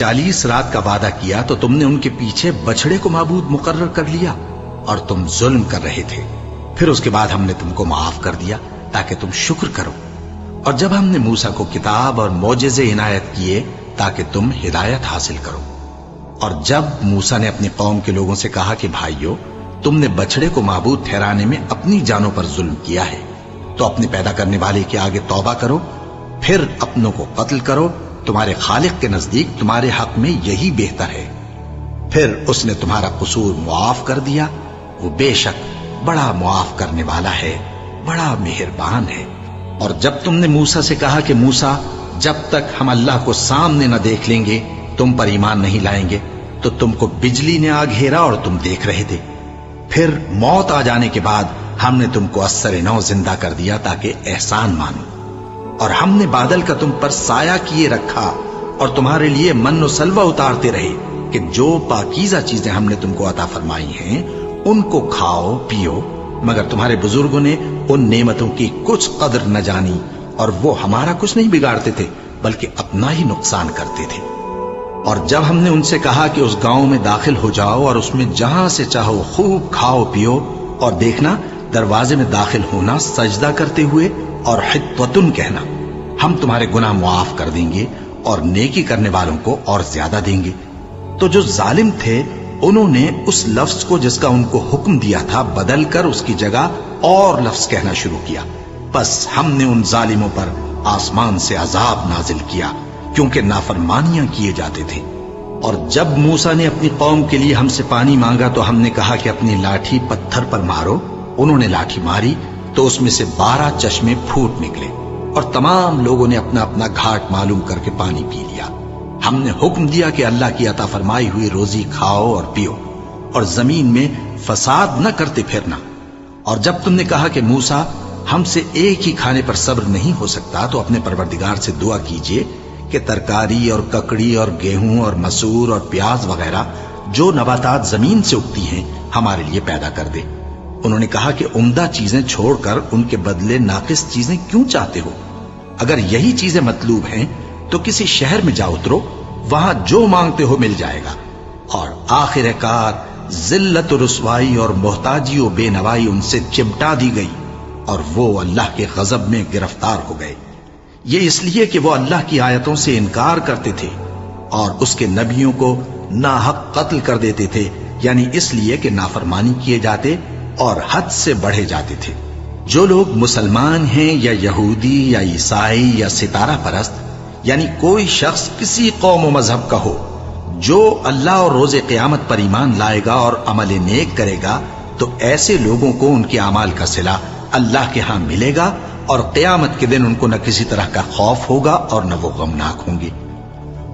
40 رات کا وعدہ کیا تو تم نے ان کے پیچھے بچڑے کو معبود مقرر کر لیا اور تم ظلم کر رہے تھے. پھر اس کے بعد ہم نے تم کو معاف کر دیا تاکہ تم شکر کرو. اور جب ہم نے موسیٰ کو کتاب اور معجزے عنایت کیے تاکہ تم ہدایت حاصل کرو. اور جب موسیٰ نے اپنی قوم کے لوگوں سے کہا کہ بھائیو، تم نے بچڑے کو معبود ٹھہرانے میں اپنی جانوں پر ظلم کیا ہے، تو اپنے پیدا کرنے والے کے آگے توبہ کرو، پھر اپنوں کو قتل کرو. تمہارے خالق کے نزدیک تمہارے حق میں یہی بہتر ہے. پھر اس نے تمہارا قصور معاف کر دیا. وہ بے شک بڑا معاف کرنے والا ہے، بڑا مہربان ہے. اور جب تم نے موسیٰ سے کہا کہ موسیٰ، جب تک ہم اللہ کو سامنے نہ دیکھ لیں گے تم پر ایمان نہیں لائیں گے، تو تم کو بجلی نے آ گھیرا اور تم دیکھ رہے تھے. پھر موت آ جانے کے بعد ہم نے تم کو اثر نو زندہ کر دیا تاکہ احسان مانو. اور ہم نے بادل کا تم پر سایہ کیے رکھا اور تمہارے لیے من و سلوہ اتارتے رہے کہ جو پاکیزہ چیزیں ہم نے تم کو عطا فرمائی ہیں ان کو کھاؤ پیو. مگر تمہارے بزرگوں نے ان نعمتوں کی کچھ قدر نہ جانی، اور وہ ہمارا کچھ نہیں بگاڑتے تھے بلکہ اپنا ہی نقصان کرتے تھے. اور جب ہم نے ان سے کہا کہ اس گاؤں میں داخل ہو جاؤ اور اس میں جہاں سے چاہو خوب کھاؤ پیو، اور دیکھنا دروازے میں داخل ہونا سجدہ کرتے ہوئے اور حطوتن کہنا، ہم تمہارے گناہ معاف کر دیں گے اور نیکی کرنے والوں کو اور زیادہ دیں گے. تو جو ظالم تھے انہوں نے اس لفظ کو جس کا ان کو حکم دیا تھا بدل کر اس کی جگہ اور لفظ کہنا شروع کیا. بس ہم نے ان ظالموں پر آسمان سے عذاب نازل کیا کیونکہ نافرمانیاں کیے جاتے تھے. اور جب موسیٰ نے اپنی قوم کے لیے ہم سے پانی مانگا تو ہم نے کہا کہ اپنی لاٹھی پتھر پر مارو. انہوں نے لاٹھی ماری تو اس میں سے 12 چشمے پھوٹ نکلے اور تمام لوگوں نے اپنا اپنا گھاٹ معلوم کر کے پانی پی لیا. ہم نے حکم دیا کہ اللہ کی عطا فرمائی ہوئی روزی کھاؤ اور پیو اور زمین میں فساد نہ کرتے پھرنا. اور جب تم نے کہا کہ موسیٰ، ہم سے ایک ہی کھانے پر صبر نہیں ہو سکتا، تو اپنے پروردگار سے دعا کیجئے کہ ترکاری اور ککڑی اور گیہوں اور مسور اور پیاز وغیرہ جو نباتات زمین سے اگتی ہیں ہمارے لیے پیدا کر دے. انہوں نے کہا کہ عمدہ چیزیں چھوڑ کر ان کے بدلے ناقص چیزیں کیوں چاہتے ہو؟ اگر یہی چیزیں مطلوب ہیں تو کسی شہر میں جا اترو، وہاں جو مانگتے ہو مل جائے گا. اور آخر کار ذلت و رسوائی اور محتاجی و بے نوائی ان سے چمٹا دی گئی اور وہ اللہ کے غضب میں گرفتار ہو گئے. یہ اس لیے کہ وہ اللہ کی آیتوں سے انکار کرتے تھے اور اس کے نبیوں کو ناحق قتل کر دیتے تھے، یعنی اس لیے کہ نافرمانی کیے جاتے اور حد سے بڑھے جاتے تھے. جو لوگ مسلمان ہیں یا یہودی یا عیسائی یا ستارہ پرست، یعنی کوئی شخص کسی قوم و مذہب کا ہو، جو اللہ اور روز قیامت پر ایمان لائے گا اور عمل نیک کرے گا، تو ایسے لوگوں کو ان کے اعمال کا صلہ اللہ کے ہاں ملے گا اور قیامت کے دن ان کو نہ کسی طرح کا خوف ہوگا اور نہ وہ غمناک ہوں گے.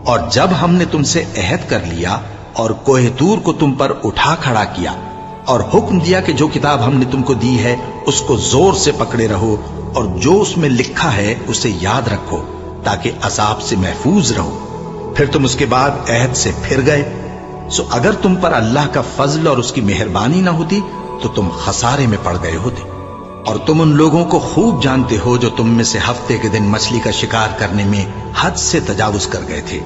اور جب ہم نے تم سے عہد کر لیا اور کوہ طور کو تم پر اٹھا کھڑا کیا اور حکم دیا کہ جو کتاب ہم نے تم کو دی ہے اس کو زور سے پکڑے رہو اور جو اس میں لکھا ہے اسے یاد رکھو تاکہ عذاب سے محفوظ رہو، پھر تم اس کے بعد عہد سے پھر گئے، سو اگر تم پر اللہ کا فضل اور اس کی مہربانی نہ ہوتی تو تم خسارے میں پڑ گئے ہوتے. اور تم ان لوگوں کو خوب جانتے ہو جو تم میں سے ہفتے کے دن مچھلی کا شکار کرنے میں حد سے تجاوز کر گئے تھے،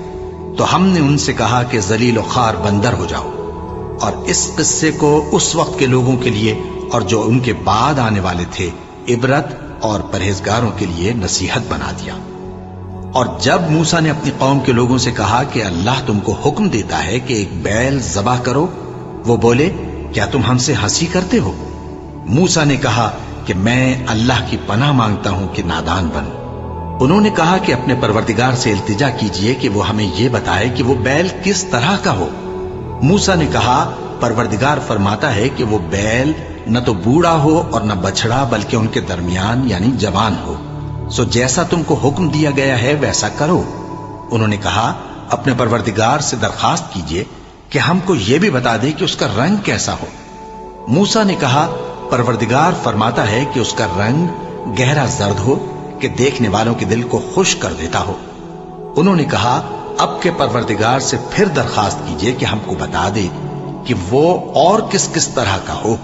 تو ہم نے ان سے کہا کہ ذلیل و خوار بندر ہو جاؤ. اور اس قصے کو اس وقت کے لوگوں کے لیے اور جو ان کے بعد آنے والے تھے عبرت اور پرہیزگاروں کے لیے نصیحت بنا دیا. اور جب موسیٰ نے اپنی قوم کے لوگوں سے کہا کہ اللہ تم کو حکم دیتا ہے کہ ایک بیل ذبح کرو، وہ بولے کیا تم ہم سے ہنسی کرتے ہو؟ موسیٰ نے کہا کہ میں اللہ کی پناہ مانگتا ہوں کہ نادان بنوں. انہوں نے کہا کہ اپنے پروردگار سے التجا کیجئے کہ وہ ہمیں یہ بتائے کہ وہ بیل کس طرح کا ہو. موسیٰ نے کہا پروردگار فرماتا ہے کہ وہ بیل نہ تو بوڑھا ہو اور نہ بچڑا بلکہ ان کے درمیان یعنی جوان ہو، سو جیسا تم کو حکم دیا گیا ہے ویسا کرو. انہوں نے کہا اپنے پروردگار سے درخواست کیجئے کہ ہم کو یہ بھی بتا دے کہ اس کا رنگ کیسا ہو. موسیٰ نے کہا پروردگار فرماتا ہے کہ اس کا رنگ گہرا زرد ہو کہ دیکھنے والوں کے دل کو خوش کر دیتا ہو. انہوں نے کہا اب کے پروردگار سے پھر درخواست کیجئے کہ ہم کو بتا دے کہ وہ اور کس کس طرح کا ہو،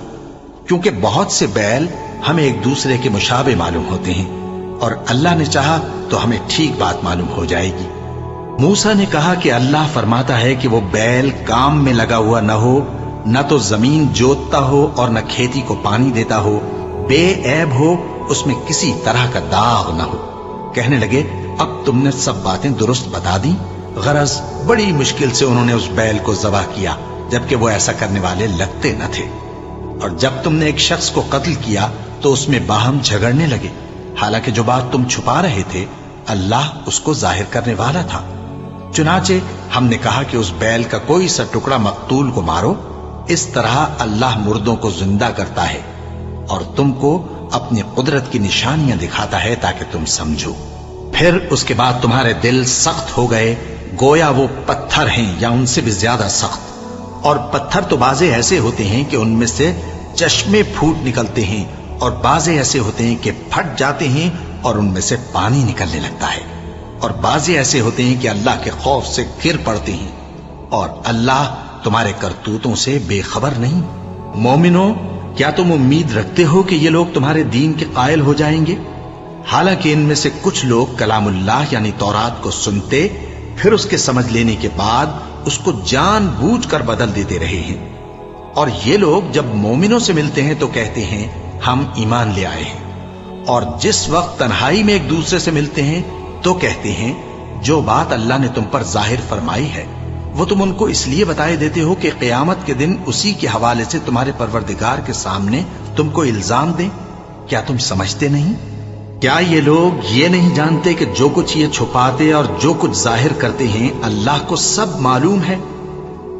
کیونکہ بہت سے بیل ہمیں ایک دوسرے کے مشابہ معلوم ہوتے ہیں اور اللہ نے چاہا تو ہمیں ٹھیک بات معلوم ہو جائے گی. موسیٰ نے کہا کہ اللہ فرماتا ہے کہ وہ بیل کام میں لگا ہوا نہ ہو، نہ تو زمین جوتتا ہو اور نہ کھیتی کو پانی دیتا ہو، بے عیب ہو، اس میں کسی طرح کا داغ نہ ہو۔ کہنے لگے اب تم نے سب باتیں درست بتا دی۔ غرض بڑی مشکل سے انہوں نے اس بیل کو ذبح کیا، جبکہ وہ ایسا کرنے والے لگتے نہ تھے۔ اور جب تم نے ایک شخص کو قتل کیا تو اس میں باہم جھگڑنے لگے، حالانکہ جو بات تم چھپا رہے تھے اللہ اس کو ظاہر کرنے والا تھا۔ چنانچہ ہم نے کہا کہ اس بیل کا کوئی سا ٹکڑا مقتول کو مارو، اس طرح اللہ مردوں کو زندہ کرتا ہے اور تم کو اپنی قدرت کی نشانیاں دکھاتا ہے تاکہ تم سمجھو۔ پھر اس کے بعد تمہارے دل سخت ہو گئے، گویا وہ پتھر ہیں یا ان سے بھی زیادہ سخت۔ اور پتھر تو بعضے ایسے ہوتے ہیں کہ ان میں سے چشمے پھوٹ نکلتے ہیں، اور بعضے ایسے ہوتے ہیں کہ پھٹ جاتے ہیں اور ان میں سے پانی نکلنے لگتا ہے، اور بعضے ایسے ہوتے ہیں کہ اللہ کے خوف سے گر پڑتے ہیں، اور اللہ تمہارے کرتوتوں سے بے خبر نہیں۔ مومنو، کیا تم امید رکھتے ہو کہ یہ لوگ تمہارے دین کے قائل ہو جائیں گے؟ حالانکہ ان میں سے کچھ لوگ کلام اللہ یعنی تورات کو سنتے، پھر اس کے سمجھ لینے کے بعد اس کو جان بوجھ کر بدل دیتے رہے ہیں۔ اور یہ لوگ جب مومنوں سے ملتے ہیں تو کہتے ہیں ہم ایمان لے آئے ہیں، اور جس وقت تنہائی میں ایک دوسرے سے ملتے ہیں تو کہتے ہیں جو بات اللہ نے تم پر ظاہر فرمائی ہے وہ تم ان کو اس لیے بتائے دیتے ہو کہ قیامت کے دن اسی کے حوالے سے تمہارے پروردگار کے سامنے تم کو الزام دیں۔ کیا تم سمجھتے نہیں؟ کیا یہ لوگ یہ نہیں جانتے کہ جو کچھ یہ چھپاتے اور جو کچھ ظاہر کرتے ہیں اللہ کو سب معلوم ہے؟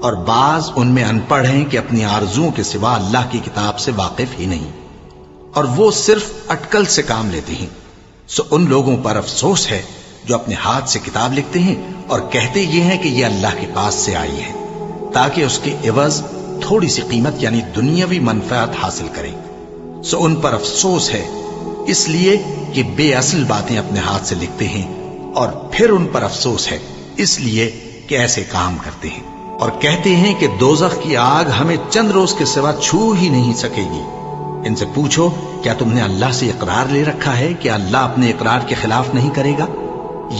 اور بعض ان میں ان پڑھ ہیں کہ اپنی آرزوؤں کے سوا اللہ کی کتاب سے واقف ہی نہیں، اور وہ صرف اٹکل سے کام لیتے ہیں۔ سو ان لوگوں پر افسوس ہے جو اپنے ہاتھ سے کتاب لکھتے ہیں اور کہتے یہ ہیں کہ یہ اللہ کے پاس سے آئی ہے، تاکہ اس کے عوض تھوڑی سی قیمت یعنی دنیاوی منفعت حاصل کریں۔ سو ان پر افسوس ہے اس لیے کہ بے اصل باتیں اپنے ہاتھ سے لکھتے ہیں، اور پھر ان پر افسوس ہے اس لیے کہ ایسے کام کرتے ہیں، اور کہتے ہیں کہ دوزخ کی آگ ہمیں چند روز کے سوا چھو ہی نہیں سکے گی۔ ان سے پوچھو کیا تم نے اللہ سے اقرار لے رکھا ہے کہ اللہ اپنے اقرار کے خلاف نہیں کرے گا؟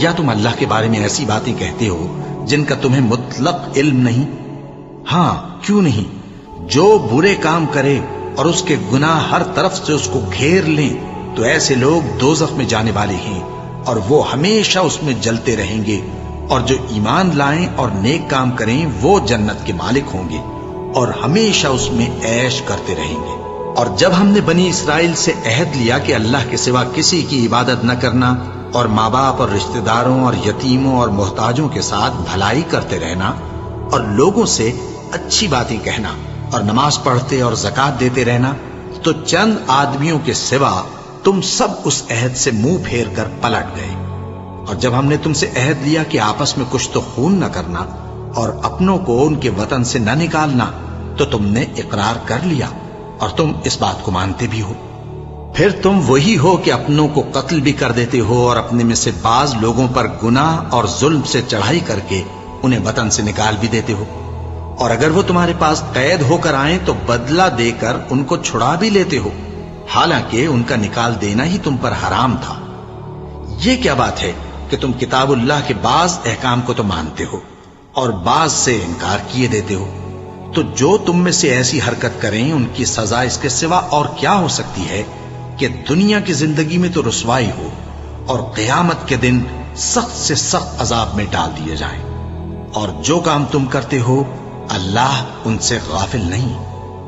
یا تم اللہ کے بارے میں ایسی باتیں کہتے ہو جن کا تمہیں مطلق علم نہیں؟ ہاں کیوں نہیں، جو برے کام کرے اور اس کے گناہ ہر طرف سے اس کو گھیر لیں تو ایسے لوگ دوزخ میں جانے والے ہیں، اور وہ ہمیشہ اس میں جلتے رہیں گے، اور جو ایمان لائیں اور نیک کام کریں وہ جنت کے مالک ہوں گے اور ہمیشہ اس میں عیش کرتے رہیں گے۔ اور جب ہم نے بنی اسرائیل سے عہد لیا کہ اللہ کے سوا کسی کی عبادت نہ کرنا، اور ماں باپ اور رشتہ داروں اور یتیموں اور محتاجوں کے ساتھ بھلائی کرتے رہنا، اور لوگوں سے اچھی باتیں کہنا، اور نماز پڑھتے اور زکوٰۃ دیتے رہنا، تو چند آدمیوں کے سوا تم سب اس عہد سے منہ پھیر کر پلٹ گئے۔ اور جب ہم نے تم سے عہد لیا کہ آپس میں کچھ تو خون نہ کرنا اور اپنوں کو ان کے وطن سے نہ نکالنا، تو تم نے اقرار کر لیا اور تم اس بات کو مانتے بھی ہو۔ پھر تم وہی ہو کہ اپنوں کو قتل بھی کر دیتے ہو، اور اپنے میں سے بعض لوگوں پر گناہ اور ظلم سے چڑھائی کر کے انہیں وطن سے نکال بھی دیتے ہو، اور اگر وہ تمہارے پاس قید ہو کر آئیں تو بدلہ دے کر ان کو چھڑا بھی لیتے ہو، حالانکہ ان کا نکال دینا ہی تم پر حرام تھا۔ یہ کیا بات ہے کہ تم کتاب اللہ کے بعض احکام کو تو مانتے ہو اور بعض سے انکار کیے دیتے ہو؟ تو جو تم میں سے ایسی حرکت کریں ان کی سزا اس کے سوا اور کیا ہو سکتی ہے کہ دنیا کی زندگی میں تو رسوائی ہو اور قیامت کے دن سخت سے سخت عذاب میں ڈال دیے جائیں۔ اور جو کام تم کرتے ہو اللہ ان سے غافل نہیں۔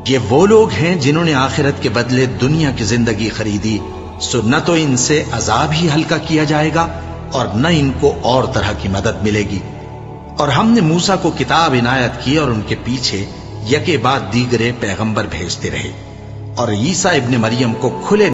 یہ وہ لوگ ہیں جنہوں نے آخرت کے بدلے دنیا کی زندگی خریدی، سو نہ تو ان سے عذاب ہی ہلکا کیا جائے گا اور نہ ان کو اور طرح کی مدد ملے گی۔ اور ہم نے موسیٰ کو کتاب عنایت کی اور ان کے پیچھے یکے بعد دیگرے پیغمبر بھیجتے رہے، اور عیسیٰ ابن مریم کو کھلے